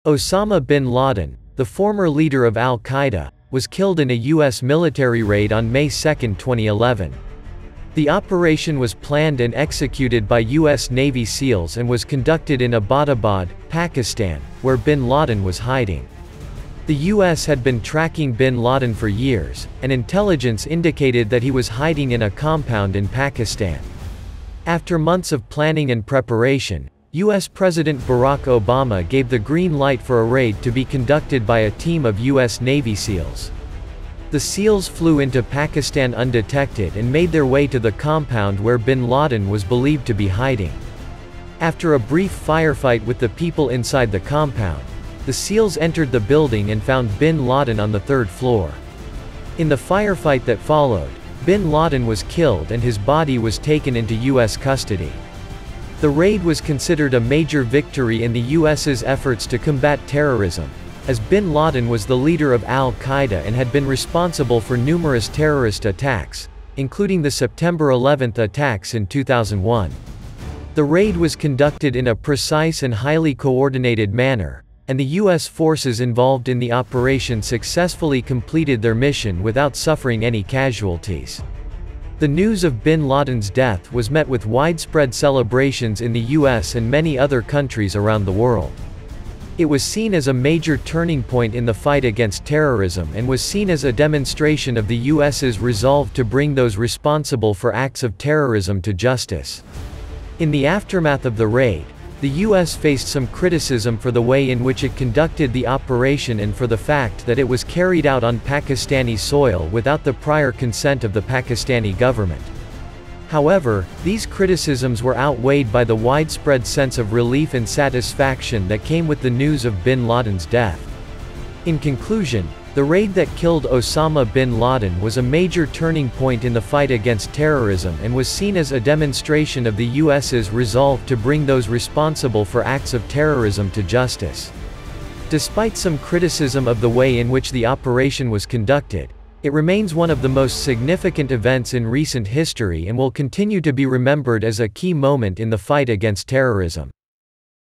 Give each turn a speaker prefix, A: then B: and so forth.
A: Osama bin Laden, the former leader of al-Qaeda, was killed in a U.S. military raid on May 2, 2011. The operation was planned and executed by U.S. Navy SEALs and was conducted in Abbottabad, Pakistan, where bin Laden was hiding. The U.S. had been tracking bin Laden for years, and intelligence indicated that he was hiding in a compound in Pakistan. After months of planning and preparation, U.S. President Barack Obama gave the green light for a raid to be conducted by a team of U.S. Navy SEALs. The SEALs flew into Pakistan undetected and made their way to the compound where bin Laden was believed to be hiding. After a brief firefight with the people inside the compound, the SEALs entered the building and found bin Laden on the third floor. In the firefight that followed, bin Laden was killed and his body was taken into U.S. custody. The raid was considered a major victory in the U.S.'s efforts to combat terrorism, as bin Laden was the leader of al-Qaeda and had been responsible for numerous terrorist attacks, including the September 11 attacks in 2001. The raid was conducted in a precise and highly coordinated manner, and the U.S. forces involved in the operation successfully completed their mission without suffering any casualties. The news of bin Laden's death was met with widespread celebrations in the U.S. and many other countries around the world. It was seen as a major turning point in the fight against terrorism and was seen as a demonstration of the U.S.'s resolve to bring those responsible for acts of terrorism to justice. In the aftermath of the raid, the U.S. faced some criticism for the way in which it conducted the operation and for the fact that it was carried out on Pakistani soil without the prior consent of the Pakistani government. However, these criticisms were outweighed by the widespread sense of relief and satisfaction that came with the news of bin Laden's death. In conclusion, the raid that killed Osama bin Laden was a major turning point in the fight against terrorism and was seen as a demonstration of the U.S.'s resolve to bring those responsible for acts of terrorism to justice. Despite some criticism of the way in which the operation was conducted, it remains one of the most significant events in recent history and will continue to be remembered as a key moment in the fight against terrorism.